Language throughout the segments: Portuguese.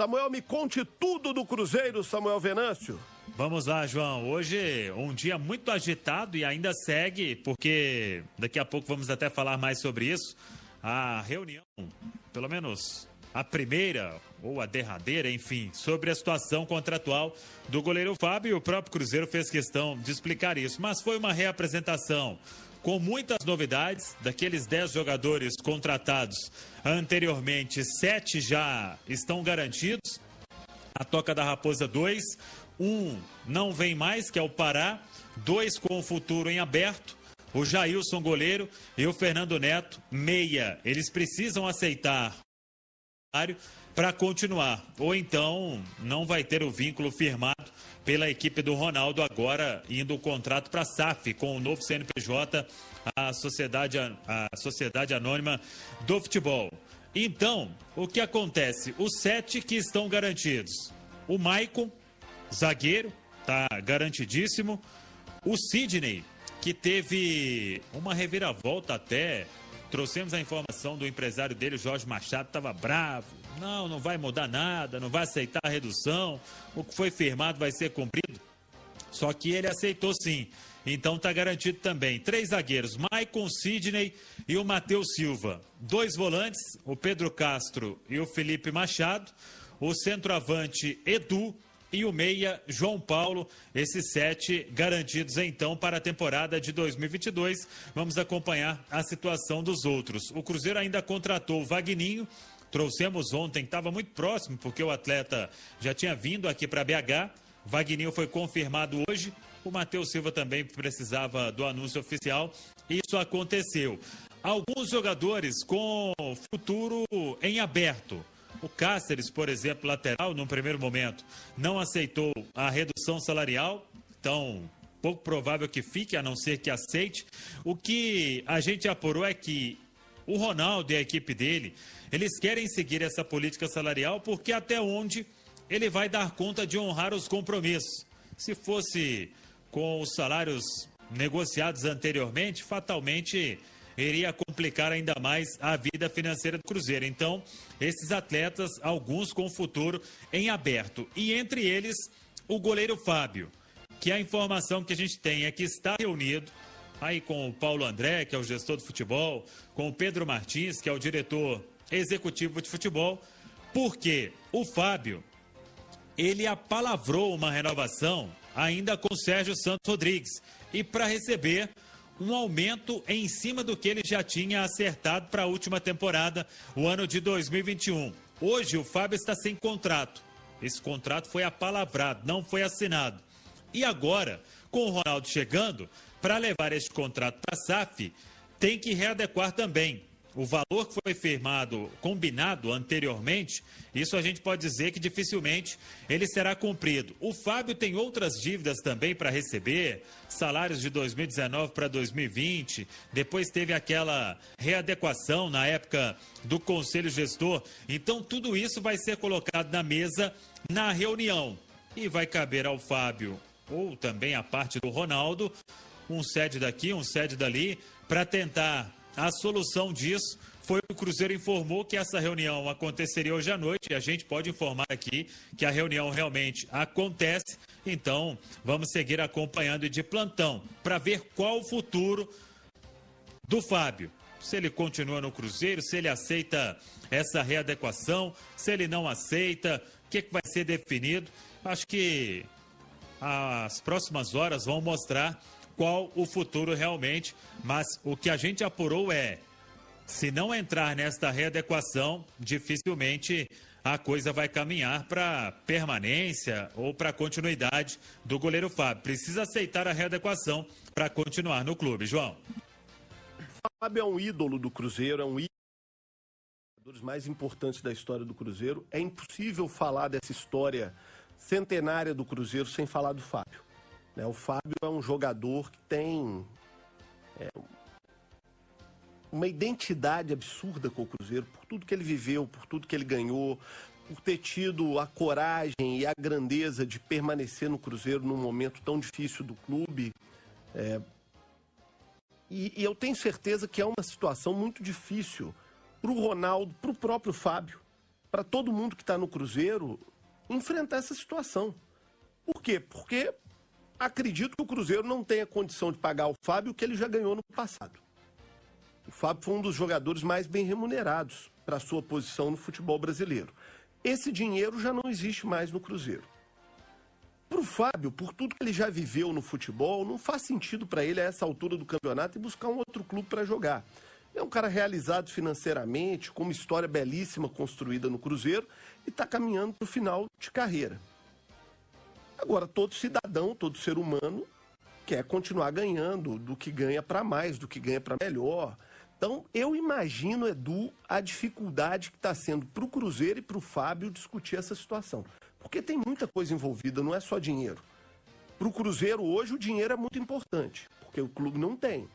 Samuel, me conte tudo do Cruzeiro, Samuel Venâncio. Vamos lá, João. Hoje um dia muito agitado e ainda segue, porque daqui a pouco vamos até falar mais sobre isso. A reunião, pelo menos a primeira ou a derradeira, enfim, sobre a situação contratual do goleiro Fábio. O próprio Cruzeiro fez questão de explicar isso, mas foi uma reapresentação com muitas novidades. Daqueles 10 jogadores contratados anteriormente, 7 já estão garantidos. A Toca da Raposa 2, um não vem mais, que é o Pará, 2 com o futuro em aberto, o Jailson goleiro e o Fernando Neto meia. Eles precisam aceitar para continuar, ou então não vai ter o vínculo firmado pela equipe do Ronaldo, agora indo o contrato para a SAF, com o novo CNPJ, a Sociedade Anônima do Futebol. Então, o que acontece? Os 7 que estão garantidos: o Maicon, zagueiro, tá garantidíssimo. O Sidney, que teve uma reviravolta até. Trouxemos a informação do empresário dele, o Jorge Machado, estava bravo. Não vai mudar nada, não vai aceitar a redução. O que foi firmado vai ser cumprido. Só que ele aceitou sim. Então está garantido também. 3 zagueiros, Maicon, Sidney e o Matheus Silva. 2 volantes, o Pedro Castro e o Felipe Machado. O centroavante, Edu. E o meia, João Paulo. Esses 7 garantidos então para a temporada de 2022. Vamos acompanhar a situação dos outros. O Cruzeiro ainda contratou o Vagninho. Trouxemos ontem, estava muito próximo, porque o atleta já tinha vindo aqui para BH. Vagninho foi confirmado hoje. O Matheus Silva também precisava do anúncio oficial. Isso aconteceu. Alguns jogadores com futuro em aberto. O Cáceres, por exemplo, lateral, num primeiro momento, não aceitou a redução salarial, então pouco provável que fique, a não ser que aceite. O que a gente apurou é que o Ronaldo e a equipe dele, eles querem seguir essa política salarial, porque até onde ele vai dar conta de honrar os compromissos. Se fosse com os salários negociados anteriormente, fatalmente iria complicar ainda mais a vida financeira do Cruzeiro. Então, esses atletas, alguns com futuro em aberto. E entre eles, o goleiro Fábio, que a informação que a gente tem é que está reunido aí com o Paulo André, que é o gestor do futebol, com o Pedro Martins, que é o diretor executivo de futebol, porque o Fábio, ele apalavrou uma renovação ainda com o Sérgio Santos Rodrigues, e para receber um aumento em cima do que ele já tinha acertado para a última temporada, o ano de 2021. Hoje o Fábio está sem contrato. Esse contrato foi apalavrado, não foi assinado. E agora, com o Ronaldo chegando, para levar este contrato para a SAF, tem que readequar também. O valor que foi firmado, combinado anteriormente, isso a gente pode dizer que dificilmente ele será cumprido. O Fábio tem outras dívidas também para receber, salários de 2019 para 2020, depois teve aquela readequação na época do Conselho Gestor. Então tudo isso vai ser colocado na mesa na reunião e vai caber ao Fábio, ou também a parte do Ronaldo, um cede daqui, um cede dali, para tentar a solução disso. Foi o Cruzeiro informou que essa reunião aconteceria hoje à noite, e a gente pode informar aqui que a reunião realmente acontece. Então, vamos seguir acompanhando e de plantão para ver qual o futuro do Fábio. Se ele continua no Cruzeiro, se ele aceita essa readequação, se ele não aceita, o que vai ser definido. Acho que as próximas horas vão mostrar qual o futuro realmente, mas o que a gente apurou é, se não entrar nesta readequação, dificilmente a coisa vai caminhar para permanência ou para continuidade do goleiro Fábio. Precisa aceitar a readequação para continuar no clube, João. Fábio é um ídolo do Cruzeiro, é um ídolo dos mais importantes da história do Cruzeiro. É impossível falar dessa história centenária do Cruzeiro sem falar do Fábio. O Fábio é um jogador que tem uma identidade absurda com o Cruzeiro, por tudo que ele viveu, por tudo que ele ganhou, por ter tido a coragem e a grandeza de permanecer no Cruzeiro num momento tão difícil do clube. E eu tenho certeza que é uma situação muito difícil para o Ronaldo, para o próprio Fábio, para todo mundo que está no Cruzeiro enfrentar essa situação. Por quê? Porque acredito que o Cruzeiro não tenha condição de pagar ao Fábio o que ele já ganhou no passado. O Fábio foi um dos jogadores mais bem remunerados para a sua posição no futebol brasileiro. Esse dinheiro já não existe mais no Cruzeiro. Para o Fábio, por tudo que ele já viveu no futebol, não faz sentido para ele a essa altura do campeonato e buscar um outro clube para jogar. É um cara realizado financeiramente, com uma história belíssima construída no Cruzeiro e está caminhando para o final de carreira. Agora, todo cidadão, todo ser humano quer continuar ganhando do que ganha para mais, do que ganha para melhor. Então, eu imagino, Edu, a dificuldade que está sendo para o Cruzeiro e para o Fábio discutir essa situação. Porque tem muita coisa envolvida, não é só dinheiro. Para o Cruzeiro hoje o dinheiro é muito importante, porque o clube não tem.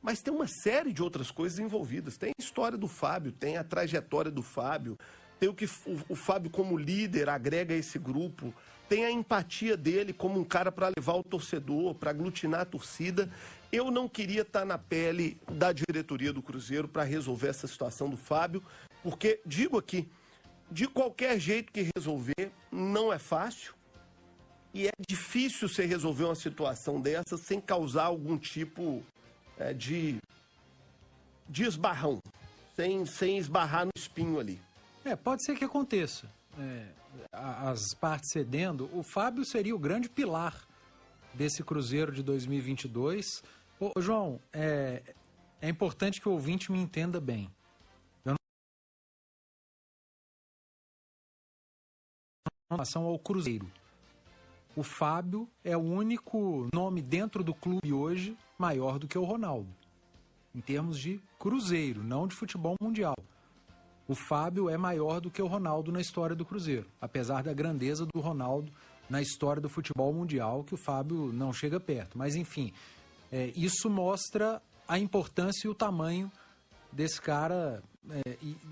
Mas tem uma série de outras coisas envolvidas. Tem a história do Fábio, tem a trajetória do Fábio, tem o que o Fábio como líder agrega a esse grupo, tem a empatia dele como um cara para levar o torcedor, para aglutinar a torcida. Eu não queria estar na pele da diretoria do Cruzeiro para resolver essa situação do Fábio, porque, digo aqui, de qualquer jeito que resolver, não é fácil. E é difícil você resolver uma situação dessa sem causar algum tipo de esbarrão, sem esbarrar no espinho ali. Pode ser que aconteça. As partes cedendo, o Fábio seria o grande pilar desse Cruzeiro de 2022. Ô, João, é importante que o ouvinte me entenda bem. Em relação ao Cruzeiro, o Fábio é o único nome dentro do clube hoje maior do que o Ronaldo, em termos de Cruzeiro, não de futebol mundial. O Fábio é maior do que o Ronaldo na história do Cruzeiro, apesar da grandeza do Ronaldo na história do futebol mundial, que o Fábio não chega perto. Mas, enfim, isso mostra a importância e o tamanho desse cara,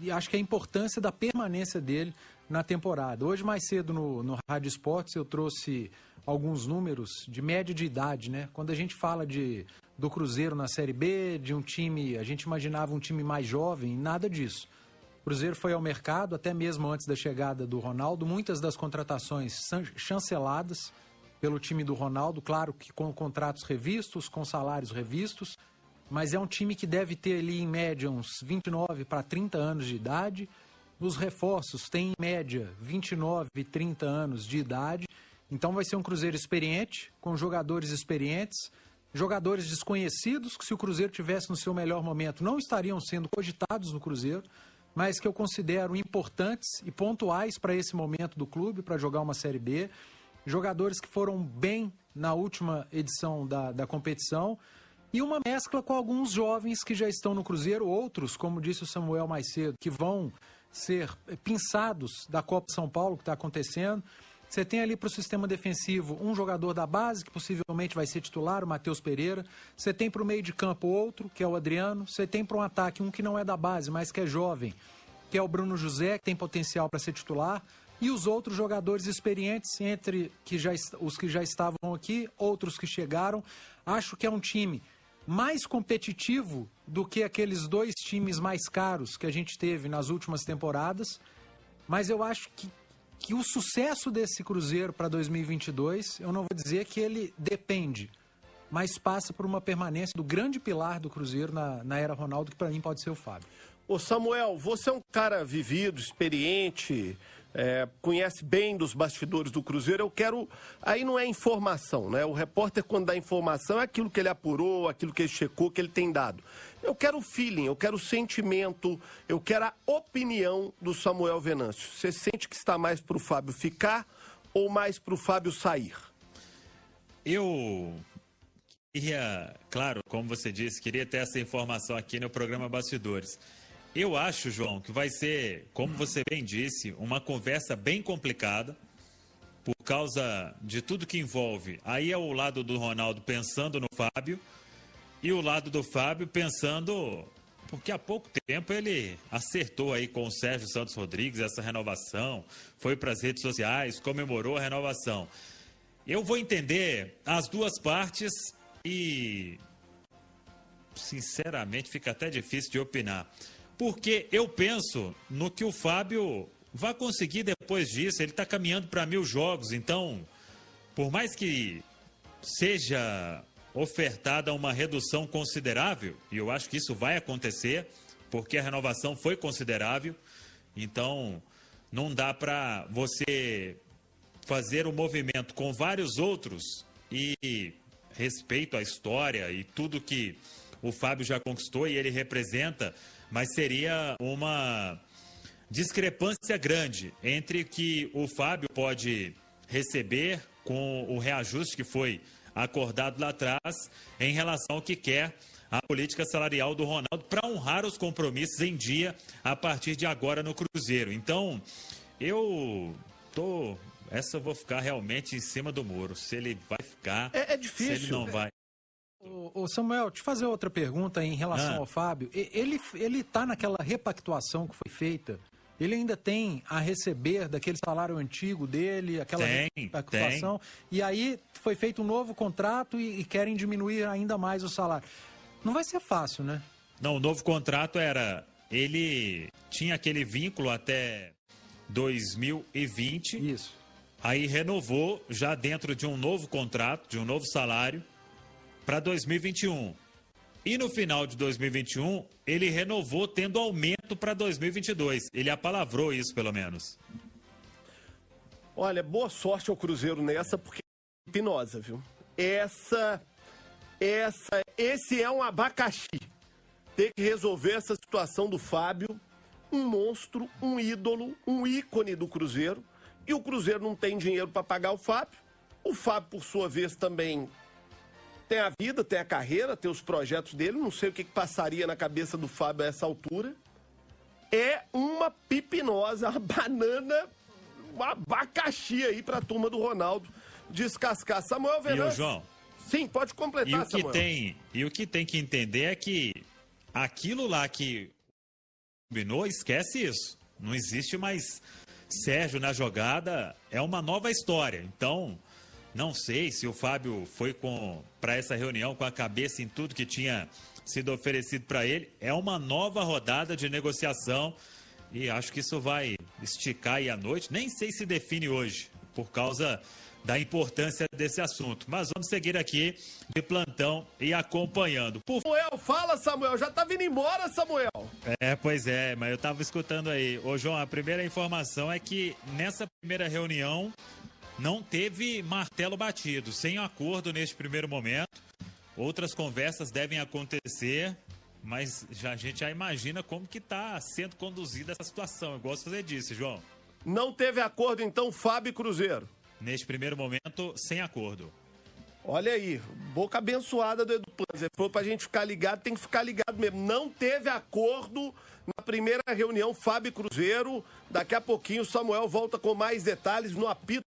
e acho que a importância da permanência dele na temporada. Hoje, mais cedo, no Rádio Esportes, eu trouxe alguns números de média de idade, né? Quando a gente fala do Cruzeiro na Série B, de um time, a gente imaginava um time mais jovem, nada disso. O Cruzeiro foi ao mercado, até mesmo antes da chegada do Ronaldo, muitas das contratações chanceladas pelo time do Ronaldo, claro que com contratos revistos, com salários revistos, mas é um time que deve ter ali em média uns 29 para 30 anos de idade. Os reforços têm em média 29 e 30 anos de idade, então vai ser um Cruzeiro experiente, com jogadores experientes, jogadores desconhecidos, que se o Cruzeiro tivesse no seu melhor momento não estariam sendo cogitados no Cruzeiro, mas que eu considero importantes e pontuais para esse momento do clube, para jogar uma Série B. Jogadores que foram bem na última edição da competição e uma mescla com alguns jovens que já estão no Cruzeiro, outros, como disse o Samuel mais cedo, que vão ser pinçados da Copa São Paulo que está acontecendo. Você tem ali para o sistema defensivo um jogador da base, que possivelmente vai ser titular, o Matheus Pereira. Você tem para o meio de campo outro, que é o Adriano. Você tem para um ataque um que não é da base, mas que é jovem, que é o Bruno José, que tem potencial para ser titular. E os outros jogadores experientes, entre os que já estavam aqui, outros que chegaram. Acho que é um time mais competitivo do que aqueles dois times mais caros que a gente teve nas últimas temporadas. Mas eu acho que o sucesso desse Cruzeiro para 2022, eu não vou dizer que ele depende, mas passa por uma permanência do grande pilar do Cruzeiro na era Ronaldo, que para mim pode ser o Fábio. Ô Samuel, você é um cara vivido, experiente, conhece bem dos bastidores do Cruzeiro. Eu quero... Aí não é informação, né? O repórter, quando dá informação, é aquilo que ele apurou, aquilo que ele checou, que ele tem dado. Eu quero o feeling, eu quero o sentimento, eu quero a opinião do Samuel Venâncio. Você sente que está mais para o Fábio ficar ou mais para o Fábio sair? Eu queria, claro, como você disse, queria ter essa informação aqui no programa Bastidores. Eu acho, João, que vai ser, como você bem disse, uma conversa bem complicada, por causa de tudo que envolve. Aí é o lado do Ronaldo pensando no Fábio, e o lado do Fábio pensando, porque há pouco tempo ele acertou aí com o Sérgio Santos Rodrigues essa renovação, foi para as redes sociais, comemorou a renovação. Eu vou entender as duas partes e, sinceramente, fica até difícil de opinar. Porque eu penso no que o Fábio vai conseguir depois disso. Ele está caminhando para 1000 jogos, então, por mais que seja ofertada uma redução considerável, e eu acho que isso vai acontecer, porque a renovação foi considerável, então não dá para você fazer um movimento com vários outros e respeito à história e tudo que o Fábio já conquistou e ele representa, mas seria uma discrepância grande entre o que o Fábio pode receber com o reajuste que foi acordado lá atrás em relação ao que quer a política salarial do Ronaldo para honrar os compromissos em dia a partir de agora no Cruzeiro. Então, essa eu vou ficar realmente em cima do muro. Se ele vai ficar, é difícil. Se ele não vai. Ô Samuel, te fazer outra pergunta em relação ao Fábio. Ele está naquela repactuação que foi feita? Ele ainda tem a receber daquele salário antigo dele, aquela repactuação? E aí foi feito um novo contrato e querem diminuir ainda mais o salário. Não vai ser fácil, né? Não, o novo contrato ele tinha aquele vínculo até 2020. Isso. Aí renovou já dentro de um novo contrato, de um novo salário, para 2021. E no final de 2021, ele renovou tendo aumento para 2022. Ele apalavrou isso, pelo menos. Olha, boa sorte ao Cruzeiro nessa, porque é hipnosa, viu? Esse é um abacaxi. Ter que resolver essa situação do Fábio, um monstro, um ídolo, um ícone do Cruzeiro. E o Cruzeiro não tem dinheiro para pagar o Fábio. O Fábio, por sua vez, também tem a vida, tem a carreira, tem os projetos dele. Não sei o que passaria na cabeça do Fábio a essa altura. É uma pipinosa, uma banana, um abacaxi aí para a turma do Ronaldo descascar. Samuel Venâncio. E o João? Sim, pode completar, Samuel. E o que tem que entender é que aquilo lá que combinou, esquece isso. Não existe mais Sérgio na jogada, é uma nova história. Então, não sei se o Fábio foi para essa reunião com a cabeça em tudo que tinha sido oferecido para ele. É uma nova rodada de negociação e acho que isso vai esticar aí à noite. Nem sei se define hoje, por causa da importância desse assunto. Mas vamos seguir aqui de plantão e acompanhando. Samuel, fala, Samuel. Já tá vindo embora, Samuel. Pois é, mas eu tava escutando aí. Ô, João, a primeira informação é que nessa primeira reunião não teve martelo batido, sem acordo neste primeiro momento. Outras conversas devem acontecer, mas a gente já imagina como que está sendo conduzida essa situação, igual você disse, João. Não teve acordo, então, Fábio e Cruzeiro? Neste primeiro momento, sem acordo. Olha aí, boca abençoada do Edu Planos. Ele falou pra gente ficar ligado, tem que ficar ligado mesmo. Não teve acordo na primeira reunião Fábio e Cruzeiro. Daqui a pouquinho o Samuel volta com mais detalhes no apito